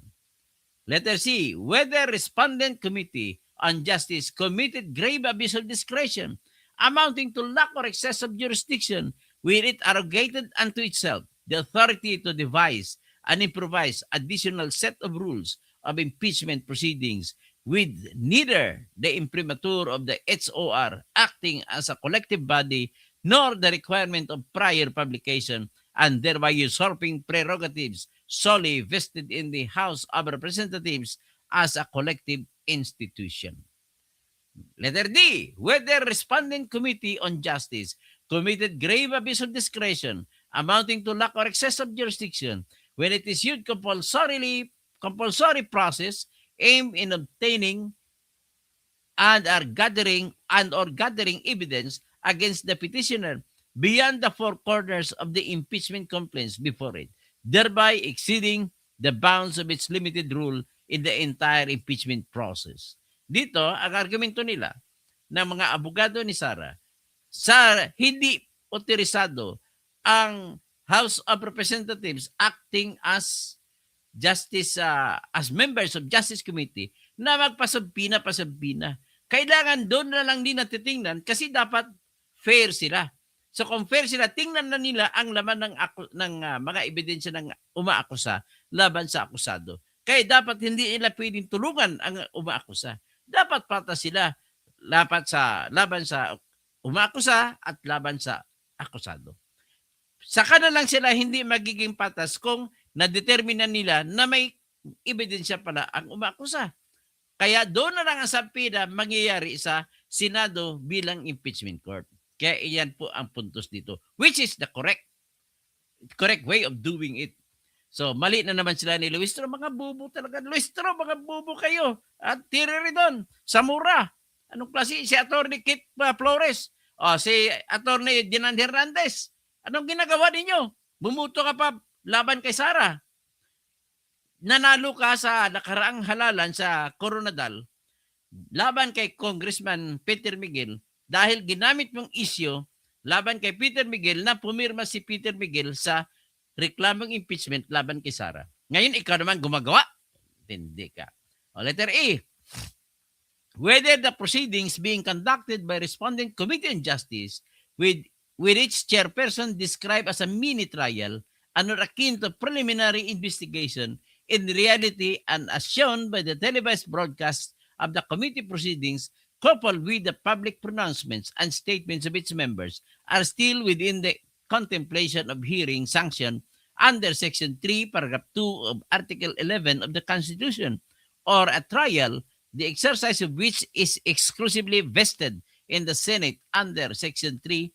Letter C, whether Respondent Committee on Justice committed grave abuse of discretion amounting to lack or excess of jurisdiction when it arrogated unto itself the authority to devise and improvise additional set of rules of impeachment proceedings with neither the imprimatur of the HOR acting as a collective body nor the requirement of prior publication, and thereby usurping prerogatives solely vested in the House of Representatives as a collective institution. Letter D, whether Respondent Committee on Justice committed grave abuse of discretion amounting to lack or excess of jurisdiction when it issued compulsory process aimed in obtaining and or gathering evidence against the petitioner beyond the four corners of the impeachment complaints before it, thereby exceeding the bounds of its limited rule in the entire impeachment process. Dito, ang argumento nila ng mga abogado ni Sara, sa hindi otorisado ang House of Representatives acting as as members of Justice Committee na magpasabpina. Kailangan doon na lang din natitingnan kasi dapat fair sila. So kung fair sila, tingnan na nila ang laman ng mga ebidensya ng umaakusa laban sa akusado. Kaya dapat hindi nila pwedeng tulungan ang umaakusa. Dapat patas sila laban sa umaakusa at laban sa akusado. Saka na lang sila hindi magiging patas kung na-determine nila na may ebidensya pala ang umaakusa. Kaya doon na lang ang sampida mangyayari sa Senado bilang impeachment court. Kaya iyan po ang puntos dito, which is the correct way of doing it. So, mali na naman sila ni Luistro. Mga bubo talaga. Luistro, mga bubo kayo. At tiriri doon, sa mura. Anong klase? Si Atty. Kit Flores. O, si Atty. Dinan Hernandez. Anong ginagawa ninyo? Bumuto ka pa laban kay Sara. Nanalo ka sa nakaraang halalan sa Coronadal laban kay Congressman Peter Miguel dahil ginamit mong isyo laban kay Peter Miguel na pumirma si Peter Miguel sa reklamong impeachment laban kay Sara. Ngayon, ikaw naman gumagawa. Hindi ka. O, letter E. Whether the proceedings being conducted by Respondent Committee on Justice with its chairperson described as a mini trial and are akin to preliminary investigation in reality and as shown by the televised broadcast of the committee proceedings coupled with the public pronouncements and statements of its members are still within the contemplation of hearing sanction under Section 3, Paragraph 2 of Article 11 of the Constitution, or a trial, the exercise of which is exclusively vested in the Senate under Section 3,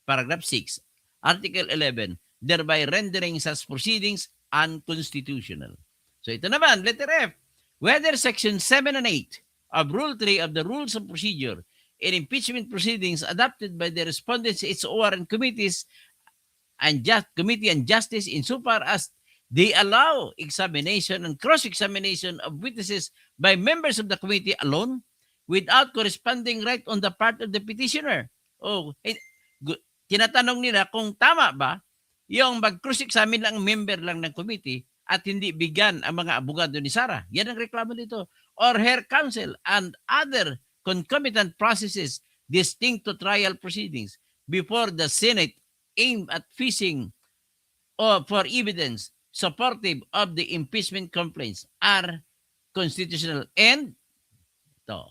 Paragraph 6, Article 11, thereby rendering such proceedings unconstitutional. So ito naman, letter F. Whether Section 7 and 8 of Rule 3 of the Rules of Procedure in impeachment proceedings adopted by the respondents, its OR and committees and Committee on Justice insofar as they allow examination and cross-examination of witnesses by members of the committee alone without corresponding right on the part of the petitioner. Oh, tinatanong nila kung tama ba yung mag-cross-examine lang member lang ng committee at hindi bigyan ang mga abogado ni Sara. Yan ang reklamo dito. Or her counsel and other concomitant processes distinct to trial proceedings before the Senate aimed at fishing for evidence supportive of the impeachment complaints are constitutional. And ito,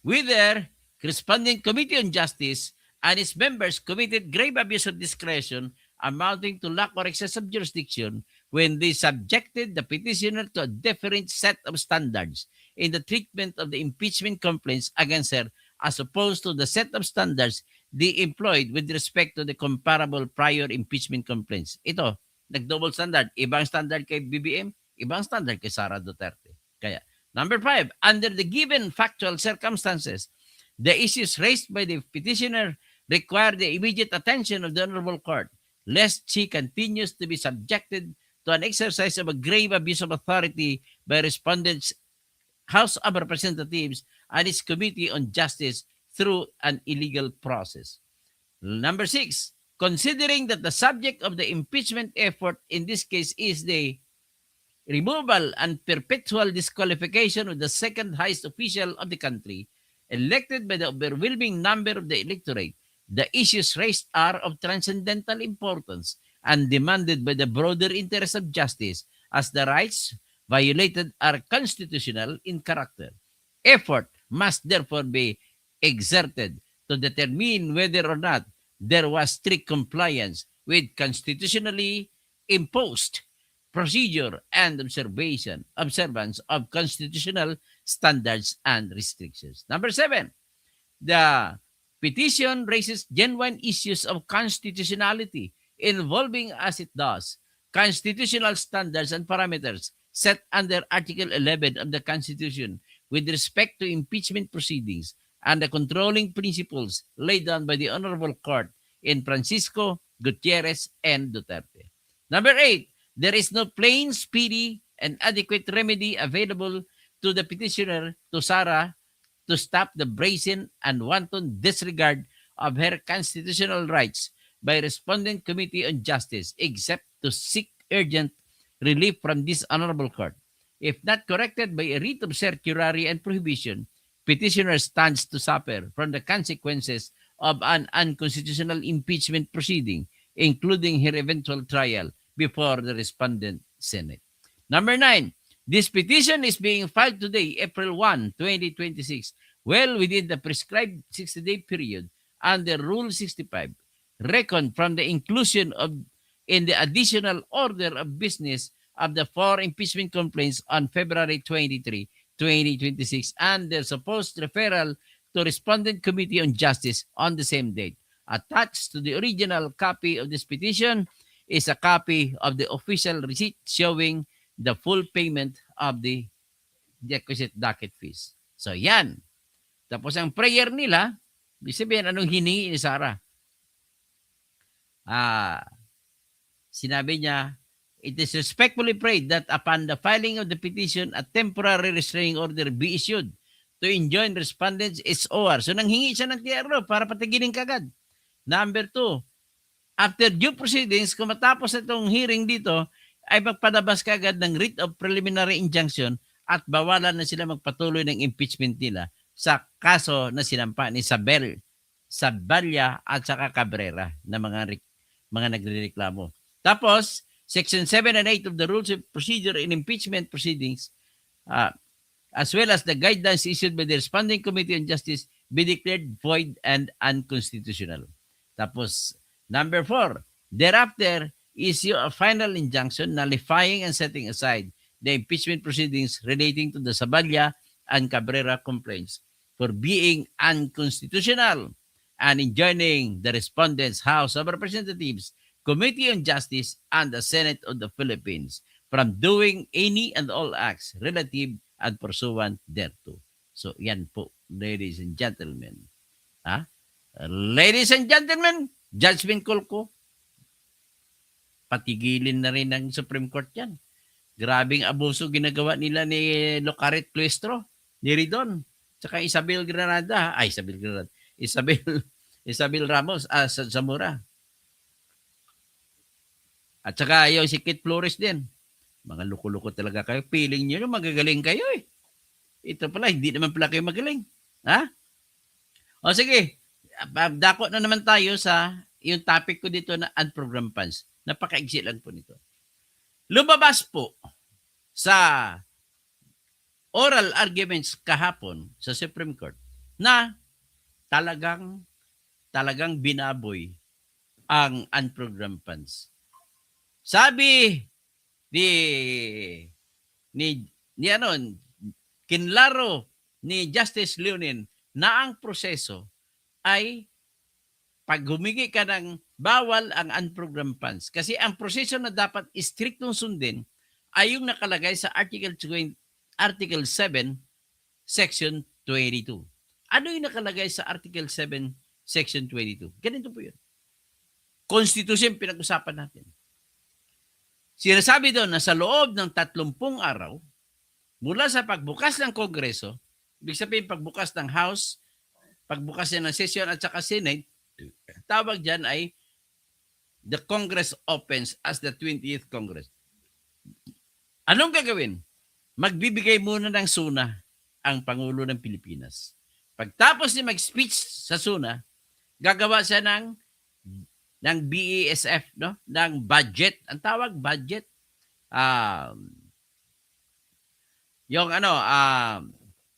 whether Respondent Committee on Justice and its members committed grave abuse of discretion amounting to lack or excessive jurisdiction when they subjected the petitioner to a different set of standards in the treatment of the impeachment complaints against her as opposed to the set of standards they employed with respect to the comparable prior impeachment complaints. Ito, nag-double standard. Ibang standard kay BBM, ibang standard kay Sara Duterte. Kaya, number 5, under the given factual circumstances, the issues raised by the petitioner require the immediate attention of the Honorable Court, lest she continues to be subjected to an exercise of a grave abuse of authority by respondents' House of Representatives and its Committee on Justice through an illegal process. Number 6, considering that the subject of the impeachment effort in this case is the removal and perpetual disqualification of the second highest official of the country, elected by the overwhelming number of the electorate, the issues raised are of transcendental importance and demanded by the broader interest of justice as the rights violated are constitutional in character. Effort must therefore be exerted to determine whether or not there was strict compliance with constitutionally imposed procedure and observance of constitutional standards and restrictions. Number 7, the petition raises genuine issues of constitutionality involving, as it does, constitutional standards and parameters set under Article 11 of the Constitution with respect to impeachment proceedings and the controlling principles laid down by the Honorable Court in Francisco, Gutierrez, and Duterte. Number 8, there is no plain, speedy, and adequate remedy available to the petitioner, to Sara, to stop the brazen and wanton disregard of her constitutional rights by Respondent Committee on Justice, except to seek urgent relief from this honorable court. If not corrected by a writ of certiorari and prohibition, petitioner stands to suffer from the consequences of an unconstitutional impeachment proceeding, including her eventual trial before the respondent Senate. Number 9, this petition is being filed today, April 1, 2026, well within the prescribed 60-day period under Rule 65, reckoned from the inclusion of in the additional order of business of the 4 impeachment complaints on February 23, 2026, and their supposed referral to Respondent Committee on Justice on the same date. Attached to the original copy of this petition is a copy of the official receipt showing the full payment of the requisite docket fees. So yan. Tapos ang prayer nila, ibig sabihin anong hiningi ni Sara? Sinabi niya, it is respectfully prayed that upon the filing of the petition, a temporary restraining order be issued to enjoin respondents SOR. So nanghingi siya ng TRO para patigilin kagad. Number 2, after due proceedings, kung matapos itong hearing dito, ay magpadabas kagad ng writ of preliminary injunction at bawalan na sila magpatuloy ng impeachment nila sa kaso na sinampa ni Saballa at saka Cabrera na mga nagrereklamo. Tapos, Section 7 and 8 of the Rules of Procedure in Impeachment Proceedings, as well as the guidelines issued by the Responding Committee on Justice, be declared void and unconstitutional. Tapos, number 4, thereafter, issue a final injunction nullifying and setting aside the impeachment proceedings relating to the Saballa and Cabrera complaints for being unconstitutional and enjoining the respondents' House of Representatives, Committee on Justice, and the Senate of the Philippines from doing any and all acts relative and pursuant thereto. So, yan po, ladies and gentlemen. Ladies and gentlemen, judgment call ko, patigilin na rin ng Supreme Court yan. Grabing abuso ginagawa nila ni Locaret Cluestro, ni Ridon, tsaka Isabel Ramos sa Zamora. At saka yung si Kit Flores din. Mga luko-luko talaga kayo. Feeling nyo magagaling kayo eh. Ito pala, hindi naman pala kayo magaling. O sige, dako na naman tayo sa yung topic ko dito na unprogrammed funds. Napakaigsi lang po nito. Lumabas po sa oral arguments kahapon sa Supreme Court na talagang binaboy ang unprogrammed funds. Sabi kinlaro ni Justice Leonin na ang proseso ay pag humingi ka ng bawal ang unprogrammed funds. Kasi ang proseso na dapat striktong sundin ay yung nakalagay sa Article 7, Section 22. Ano yung nakalagay sa Article 7, Section 22? Ganito po yun. Constitution pinag-usapan natin. Sinasabi doon na sa loob ng 30 araw, mula sa pagbukas ng Kongreso, ibig sabihin pagbukas ng House, pagbukas ng session at saka Senate, tawag dyan ay the Congress opens as the 20th Congress. Anong gagawin? Magbibigay muna ng SUNA ang Pangulo ng Pilipinas. Pagtapos niya mag-speech sa SUNA, gagawa siya ng BESF, no? Ng budget. Ang tawag budget.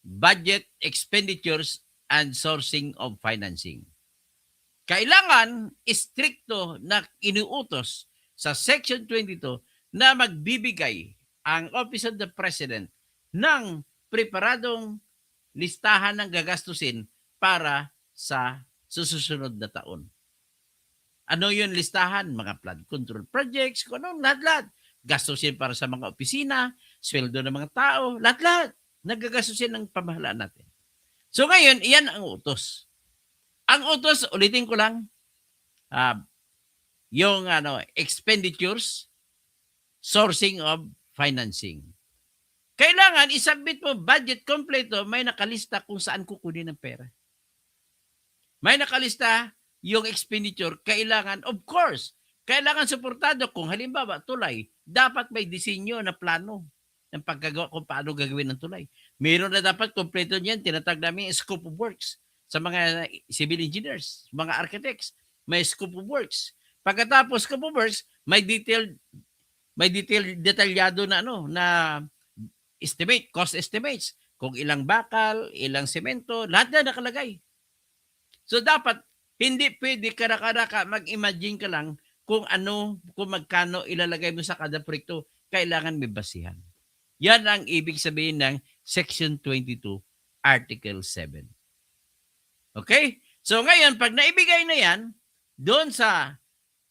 Budget expenditures and sourcing of financing. Kailangan istrikto na inuutos sa Section 22 na magbibigay ang Office of the President ng preparadong listahan ng gagastusin para sa susunod na taon. Ano yun listahan? Mga flood control projects, kung ano, lahat-lahat. Gastusin para sa mga opisina, sweldo ng mga tao, lahat-lahat. Nagagastusin ng pamahalaan natin. So ngayon, iyan ang utos. Ang utos, ulitin ko lang, yung expenditures, sourcing of financing. Kailangan isubmit mo budget kompleto, may nakalista kung saan kukunin ang pera. May nakalista yung expenditure, kailangan, of course, kailangan suportado kung halimbawa tulay, dapat may disenyo na plano ng pagkagawa kung paano gagawin ng tulay. Meron na dapat kompleto niyan, tinatag namin scope of works sa mga civil engineers, mga architects, may scope of works. Pagkatapos scope of works, may detalyado na na estimate, cost estimates, kung ilang bakal, ilang semento, lahat na nakalagay. So dapat hindi pwede karaka-raka mag-imagine ka lang kung magkano ilalagay mo sa kada proyekto, kailangan may basihan. Yan ang ibig sabihin ng Section 22, Article 7. Okay? So ngayon, pag naibigay na yan, doon sa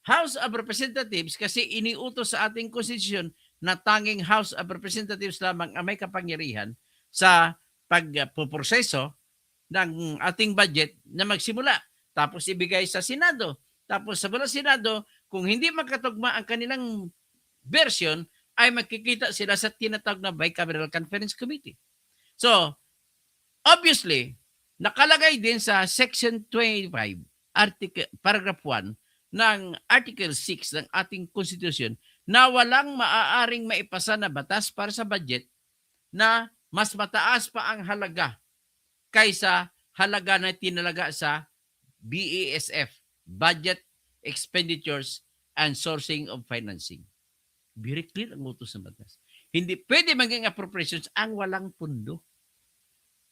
House of Representatives, kasi iniutos sa ating Constitution na tanging House of Representatives lamang ang may kapangyarihan sa pagpuproseso ng ating budget na magsimula. Tapos ibigay sa Senado. Tapos sa Senado, kung hindi magkatugma ang kanilang version, ay magkikita sila sa tinatawag na Bicameral Conference Committee. So, obviously, nakalagay din sa Section 25, Paragraph 1 ng Article 6 ng ating Constitution na walang maaaring maipasa na batas para sa budget na mas mataas pa ang halaga kaysa halaga na tinalaga sa BESF, Budget, Expenditures, and Sourcing of Financing. Very clear ang utos ng batas. Hindi pwede maging appropriations ang walang pundo.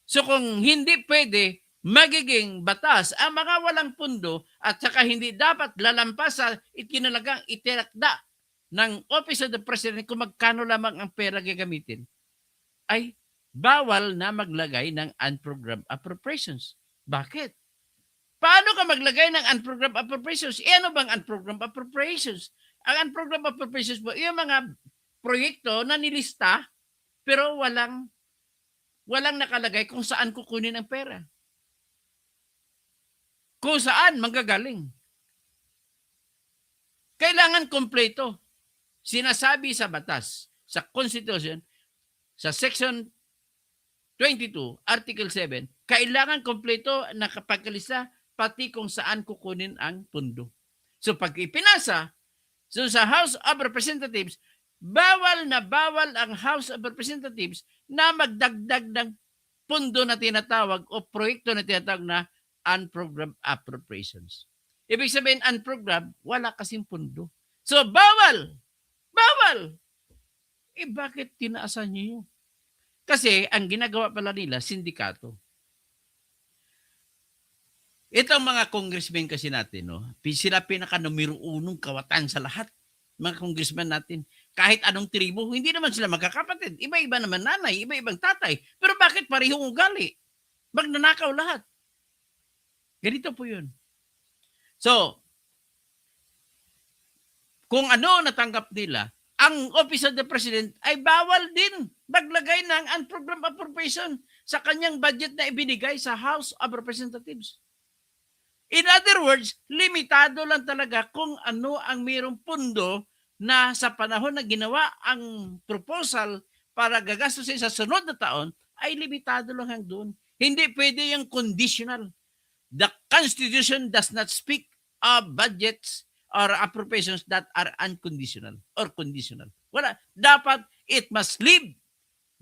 So kung hindi pwede magiging batas ang mga walang pundo at saka hindi dapat lalampas sa itinalagang itinakda ng Office of the President kung magkano lamang ang pera gagamitin, ay bawal na maglagay ng unprogrammed appropriations. Bakit? Paano ka maglagay ng unprogrammed appropriations? Ano bang unprogrammed appropriations? Ang unprogrammed appropriations po, yung mga proyekto na nilista pero walang nakalagay kung saan kukunin ang pera. Kung saan manggagaling. Kailangan kompleto. Sinasabi sa batas, sa Constitution, sa Section 22, Article 7, kailangan kompleto na kapagkalista pati kung saan kukunin ang pundo. So pag ipinasa, so sa House of Representatives, bawal na bawal ang House of Representatives na magdagdag ng pundo na tinatawag o proyekto na tinatawag na unprogrammed appropriations. Ibig sabihin, unprogrammed, wala kasing pundo. So bawal! Bawal! Bakit tinaasan niyo yun? Kasi ang ginagawa pala nila, sindikato. Itong mga congressmen kasi natin, sila pinaka-numero unong kawatan sa lahat. Mga congressmen natin, kahit anong tribo, hindi naman sila magkakapatid. Iba-iba naman nanay, iba-ibang tatay. Pero bakit parehong ugali? Magnanakaw lahat. Ganito po yun. So, kung ano natanggap nila, ang Office of the President ay bawal din maglagay ng unprogrammed appropriation sa kanyang budget na ibinigay sa House of Representatives. In other words, limitado lang talaga kung ano ang mayroong pundo na sa panahon na ginawa ang proposal para gagastusin sa sunod na taon, ay limitado lang hanggang doon. Hindi pwede yung conditional. The Constitution does not speak of budgets or appropriations that are unconditional or conditional. Wala. Dapat it must leave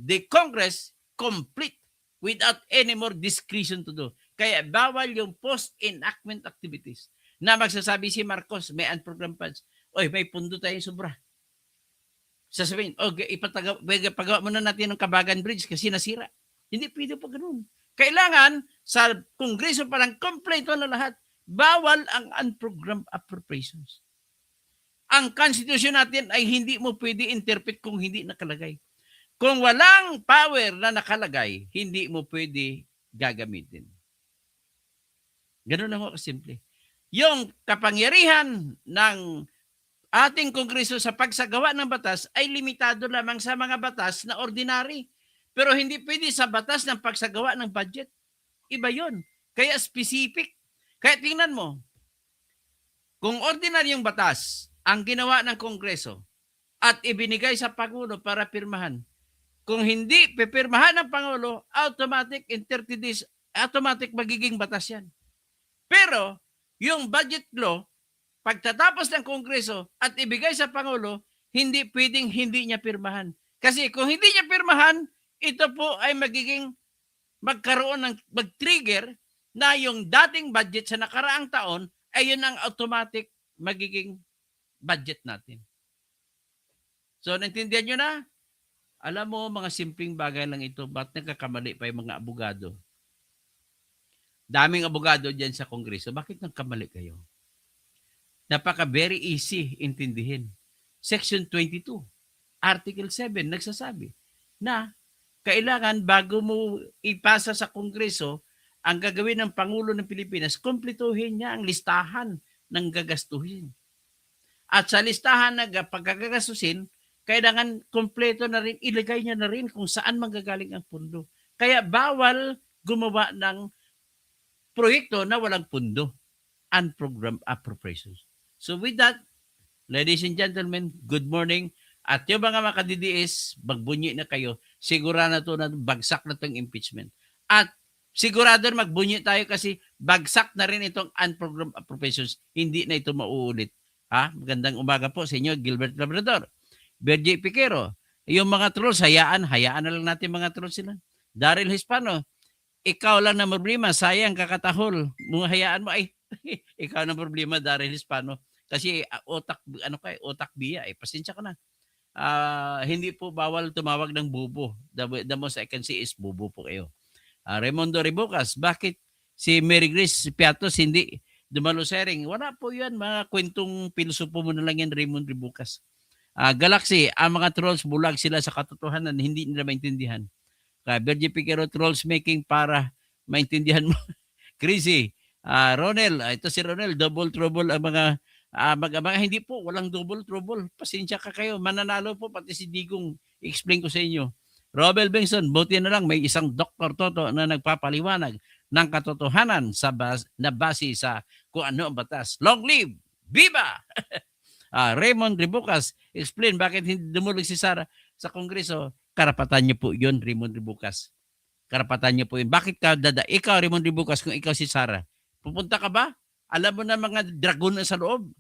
the Congress complete without any more discretion to do. Kaya bawal yung post-enactment activities na magsasabi si Marcos, may unprogrammed funds. Oy, may pundo tayo sobra. Sasabihin, ipagawa muna natin ng Kabagan Bridge kasi nasira. Hindi pwede pa ganun. Kailangan sa Kongreso parang kompleto na lahat. Bawal ang unprogrammed appropriations. Ang Constitution natin ay hindi mo pwede interpret kung hindi nakalagay. Kung walang power na nakalagay, hindi mo pwede gagamitin. Ganun lang ako kasimple. yung kapangyarihan ng ating Kongreso sa pagsagawa ng batas ay limitado lamang sa mga batas na ordinary. Pero hindi pwede sa batas ng pagsagawa ng budget. Iba yon. Kaya specific. Kaya tingnan mo, kung ordinaryong batas ang ginawa ng Kongreso at ibinigay sa Pangulo para pirmahan, kung hindi pipirmahan ng Pangulo, automatic in 30 days, automatic magiging batas yan. Pero yung budget law, pagtatapos ng Kongreso at ibigay sa Pangulo, hindi pwedeng hindi niya pirmahan. Kasi kung hindi niya pirmahan, ito po ay magkaroon ng mag-trigger na yung dating budget sa nakaraang taon ay yun ang automatic magiging budget natin. So, naintindihan nyo na? Alam mo, mga simpleng bagay lang ito. Ba't nagkakamali pa yung mga abogado? Daming abogado dyan sa Kongreso. Bakit nagkamali kayo? Napaka very easy intindihin. Section 22, Article 7, nagsasabi na kailangan bago mo ipasa sa Kongreso, ang gagawin ng Pangulo ng Pilipinas, kumpletuhin niya ang listahan ng gagastuhin. At sa listahan na pagkagagastusin, kailangan kumpleto na rin, ilagay niya na rin kung saan manggagaling ang pundo. Kaya bawal gumawa ng proyekto na walang pundo, unprogrammed appropriations. So with that, ladies and gentlemen, good morning. At yung mga makadidiis, magbunyi na kayo. Sigurado na to na bagsak na itong impeachment. At sigurado na magbunyi tayo kasi bagsak na rin itong unprogrammed appropriations. Hindi na ito mauulit. Magandang umaga po sa inyo, Gilbert Labrador. Bergie Piquero. Yung mga trolls, hayaan na lang natin mga trolls sila. Daryl Hispano, ikaw lang na problema, sayang kakatahol. Mga hayaan mo ay ikaw na problema, Daryl Hispano. Kasi otak biya pasensya ka na. Hindi po bawal tumawag ng bubo. The most I can say is bubo po kayo. Raimundo Ribucas, bakit si Mary Grace Piatos hindi dumalo sharing? Wala po yan, mga kwentong pilosopo mo na lang yan, Raymond Ribucas. Galaxy, ang mga trolls bulag sila sa katotohanan, hindi nila maintindihan. Bergie Piquero, trolls making para maintindihan mo. Crazy. Ronel, ito si Ronel, double trouble ang mga hindi po, walang double trouble. Pasensya ka kayo, mananalo po pati si Digong. I-explain ko sa inyo. Robel Benson, buti na lang may isang Dr. Toto na nagpapaliwanag ng katotohanan na base sa kung ano ang batas. Long live! Viva! Raymond Ribucas, explain bakit hindi dumulog si Sara sa Kongreso. Karapatan niyo po yun, Raymond Ribucas. Karapatan niyo po yun. Bakit ka ikaw, Raymond Ribucas, kung ikaw si Sara, pupunta ka ba? Alam mo na mga dragon na sa loob.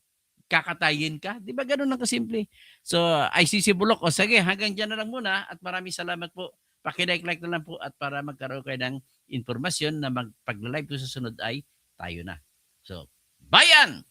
Kakatayin ka. Di ba ganun lang kasimple? So, ICC Bulok. O sige, hanggang dyan na lang muna at maraming salamat po. Pakilike-like na lang po at para magkaroon kayo ng informasyon na pag-live ko sa sunod ay tayo na. So, bayan!